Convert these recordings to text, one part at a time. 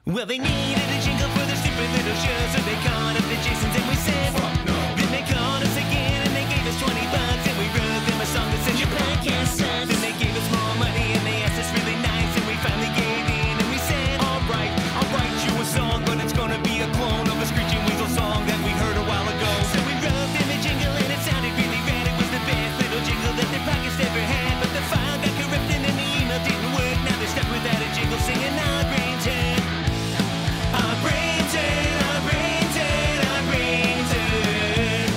Well, they needed a jingle for their stupid little show, so they called up the Jasons and we said, fuck no. Then they called us again and they gave us $20 and we wrote them a song that said, your podcast sucks. Then they gave us more money and they asked us really nice and we finally gave in and we said, alright, I'll write you a song, but it's gonna be a clone of a Screeching Weasel song that we heard a while ago. So we wrote them a jingle and it sounded really rad. It was the best little jingle that their podcast ever had, but the file got corrupted and the email didn't work. Now they're stuck without a jingle singing our brains in. Our brains in, our brains in, our brains in.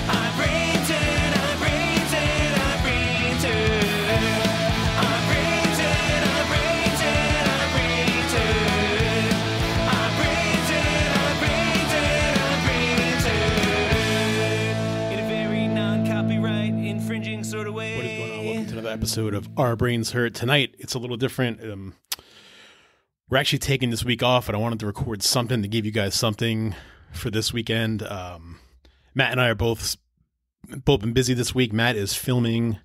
Our brains in, our brains in, our brains in. Our brains in, our brains in, our brains in. Our brains in, our brains in, our brains in. In a very non-copyright infringing sort of way. What is going on? Welcome to another episode of Our Brains Hurt. Tonight, it's a little different. We're actually taking this week off, and I wanted to record something to give you guys something for this weekend. Matt and I are both been busy this week. Matt is filming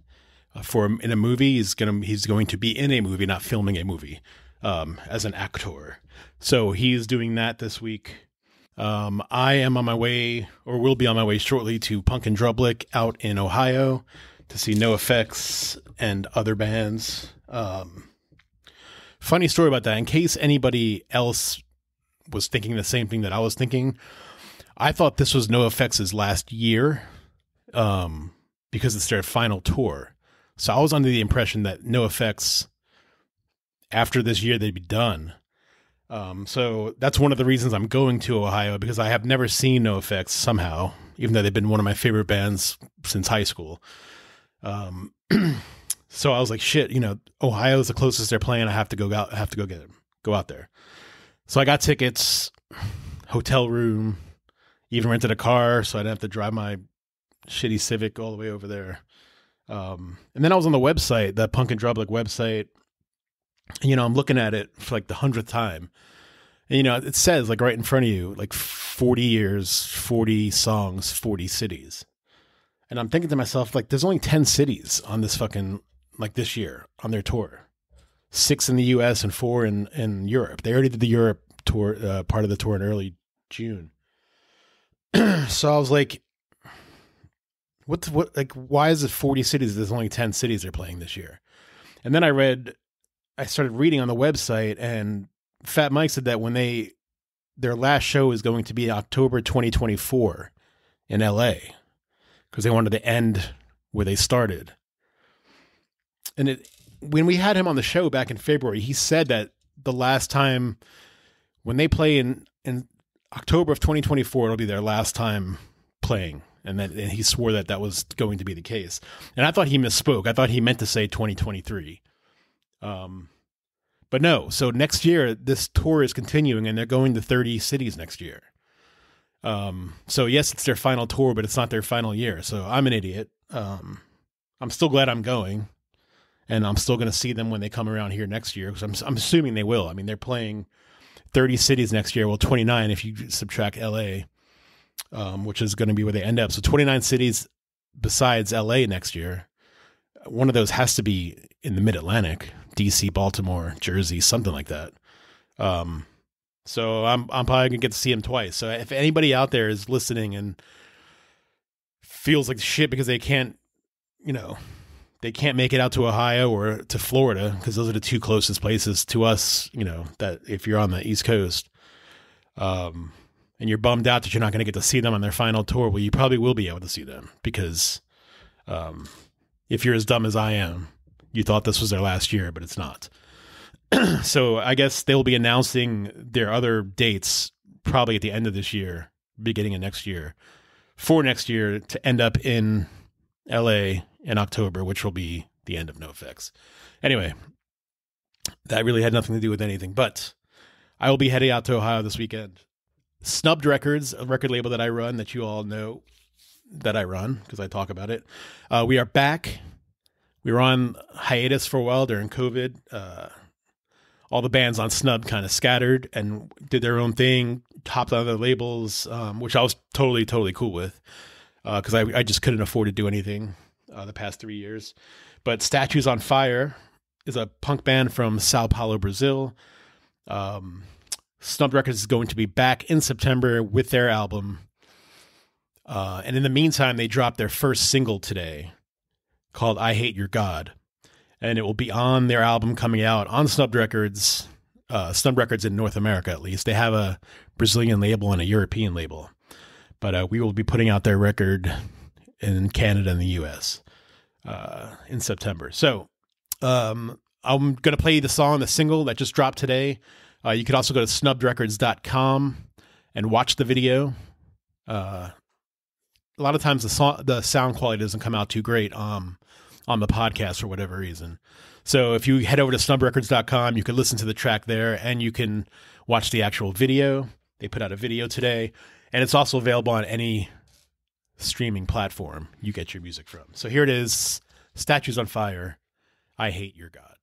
in a movie. He's going to be in a movie, not filming a movie, as an actor. So he's doing that this week. I am on my way, or will be on my way shortly, to Punk and Drublic out in Ohio to see NoFX and other bands. Funny story about that. In case anybody else was thinking the same thing that I was thinking, I thought this was NoFX's last year because it's their final tour. So I was under the impression that NoFX, after this year, they'd be done. So that's one of the reasons I'm going to Ohio, because I have never seen NoFX somehow, even though they've been one of my favorite bands since high school. So I was like, shit, Ohio is the closest they're playing. I have to go out there. So I got tickets, hotel room, even rented a car so I didn't have to drive my shitty Civic all the way over there. And then I was on the website, the Punk and Drublic website. And, I'm looking at it for like the 100th time. And, it says like right in front of you, like 40 years, 40 songs, 40 cities. And I'm thinking to myself, like, there's only 10 cities on this fucking, like, this year on their tour. 6 in the US and 4 in Europe. They already did the Europe tour, part of the tour in early June. So I was like, why is it 40 cities? There's only 10 cities they're playing this year. And then I started reading on the website, and Fat Mike said that their last show is going to be October 2024 in LA, because they wanted to end where they started. And when we had him on the show back in February, he said that the last time when they play in October of 2024, it'll be their last time playing. And he swore that was going to be the case. And I thought he misspoke. I thought he meant to say 2023. But no. So next year, this tour is continuing, and they're going to 30 cities next year. So yes, it's their final tour, but it's not their final year. So I'm an idiot. I'm still glad I'm going, and I'm still going to see them when they come around here next year, because I'm assuming they will. I mean, they're playing 30 cities next year. Well, 29 if you subtract LA, which is going to be where they end up. So 29 cities besides LA next year. One of those has to be in the Mid-Atlantic, DC, Baltimore, Jersey, something like that. So I'm probably gonna get to see him twice. So if anybody out there is listening and feels like shit because they can't make it out to Ohio or to Florida, because those are the two closest places to us, that if you're on the East Coast, and you're bummed out that you're not going to get to see them on their final tour, well, you probably will be able to see them, because if you're as dumb as I am, you thought this was their last year, but it's not. So I guess they'll be announcing their other dates probably at the end of this year, beginning of next year, for next year, to end up in LA in October, which will be the end of NoFX. Anyway, that really had nothing to do with anything, but I will be heading out to Ohio this weekend. Snubbed Records, a record label that I run, that you all know that I run because I talk about it. We are back. We were on hiatus for a while during COVID. All the bands on Snubbed kind of scattered and did their own thing, hopped on other labels, which I was totally cool with, because I just couldn't afford to do anything the past 3 years. But Statues on Fire is a punk band from Sao Paulo, Brazil. Snubbed Records is going to be back in September with their album. And in the meantime, they dropped their first single today called I Hate Your God. And it will be on their album coming out on Snubbed Records, Snubbed Records in North America at least. They have a Brazilian label and a European label. But we will be putting out their record in Canada and the US in September. So I'm going to play the song, the single that just dropped today. You could also go to snubbedrecords.com and watch the video. A lot of times the sound quality doesn't come out too great on the podcast for whatever reason. So if you head over to snubbedrecords.com, you can listen to the track there and you can watch the actual video. They put out a video today, and it's also available on any streaming platform you get your music from. So here it is, Statues on Fire, I Hate Your God.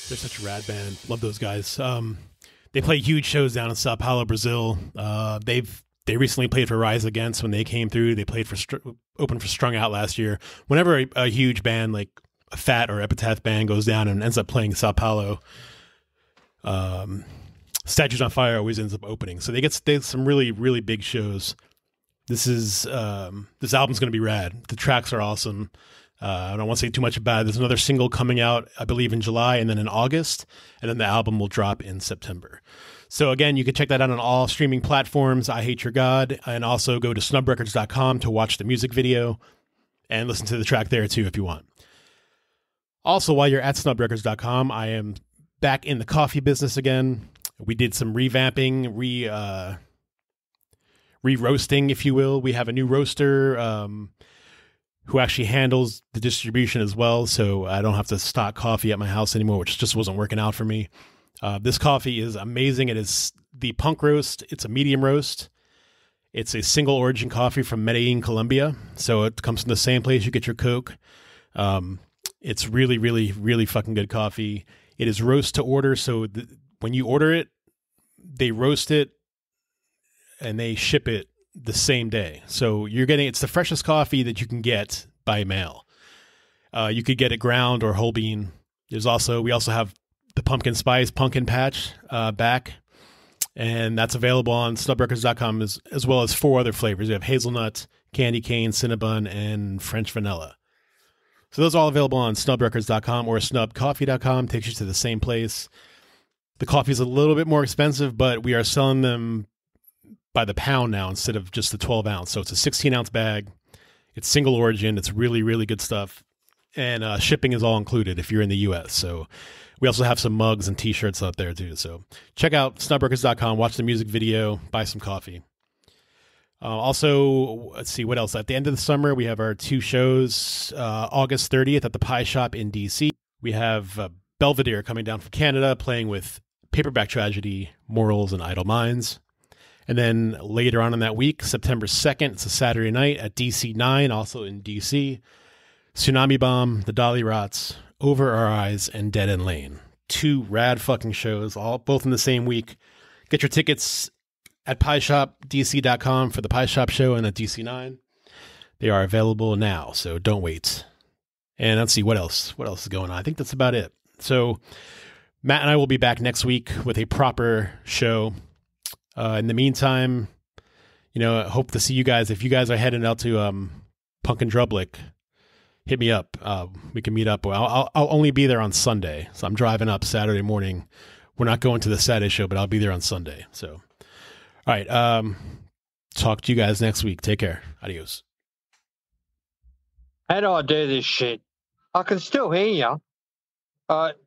They're such a rad band. Love those guys. They play huge shows down in Sao Paulo, Brazil. They recently played for Rise Against when they came through. They played opened for Strung Out last year. Whenever a huge band like a Fat or Epitaph band goes down and ends up playing Sao Paulo, Statues on Fire always ends up opening. So they get some really, really big shows. This album's going to be rad. The tracks are awesome. I don't want to say too much about it. There's another single coming out, I believe, in July and then in August, and then the album will drop in September. So again, you can check that out on all streaming platforms, I Hate Your God, and also go to snubbedrecords.com to watch the music video and listen to the track there too if you want. Also, while you're at snubbedrecords.com, I am back in the coffee business again. We did some revamping, re-roasting, if you will. We have a new roaster who actually handles the distribution as well, so I don't have to stock coffee at my house anymore, which just wasn't working out for me. This coffee is amazing. It is the Punk Roast. It's a medium roast. It's a single origin coffee from Medellin, Colombia. So it comes from the same place you get your Coke. It's really, really, really fucking good coffee. It is roast to order. So when you order it, they roast it and they ship it the same day. So it's the freshest coffee that you can get by mail. You could get it ground or whole bean. We also have the pumpkin spice pumpkin patch back, and that's available on snubbedrecords.com as well as 4 other flavors. You have hazelnut, candy cane, cinnabon, and French vanilla. So those are all available on snubbedrecords.com or snubbedcoffee.com. Takes you to the same place. The coffee is a little bit more expensive, but we are selling them by the pound now instead of just the 12 ounce. So it's a 16-ounce bag. It's single origin. It's really, really good stuff. And shipping is all included if you're in the U.S. So we also have some mugs and T-shirts out there too. So check out snubbedrecords.com, watch the music video, buy some coffee. Also, let's see what else. At the end of the summer, we have our 2 shows. August 30th at the Pie Shop in D.C. We have Belvedere coming down from Canada, playing with Paperback Tragedy, Morals, and Idle Minds. And then later on in that week, September 2nd, it's a Saturday night at DC 9, also in DC. Tsunami Bomb, The Dolly Rots, Over Our Eyes, and Dead End Lane. 2 rad fucking shows, both in the same week. Get your tickets at pieshopdc.com for the Pie Shop show and at DC 9. They are available now, so don't wait. And let's see, what else? What else is going on? I think that's about it. So Matt and I will be back next week with a proper show. In the meantime, I hope to see you guys. If you guys are heading out to Punk and Drublic, hit me up. We can meet up. I'll only be there on Sunday, so I'm driving up Saturday morning. We're not going to the Saturday show, but I'll be there on Sunday. So, all right. Talk to you guys next week. Take care. Adios. How do I do this shit? I can still hear you.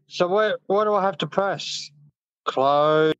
So what do I have to press? Close.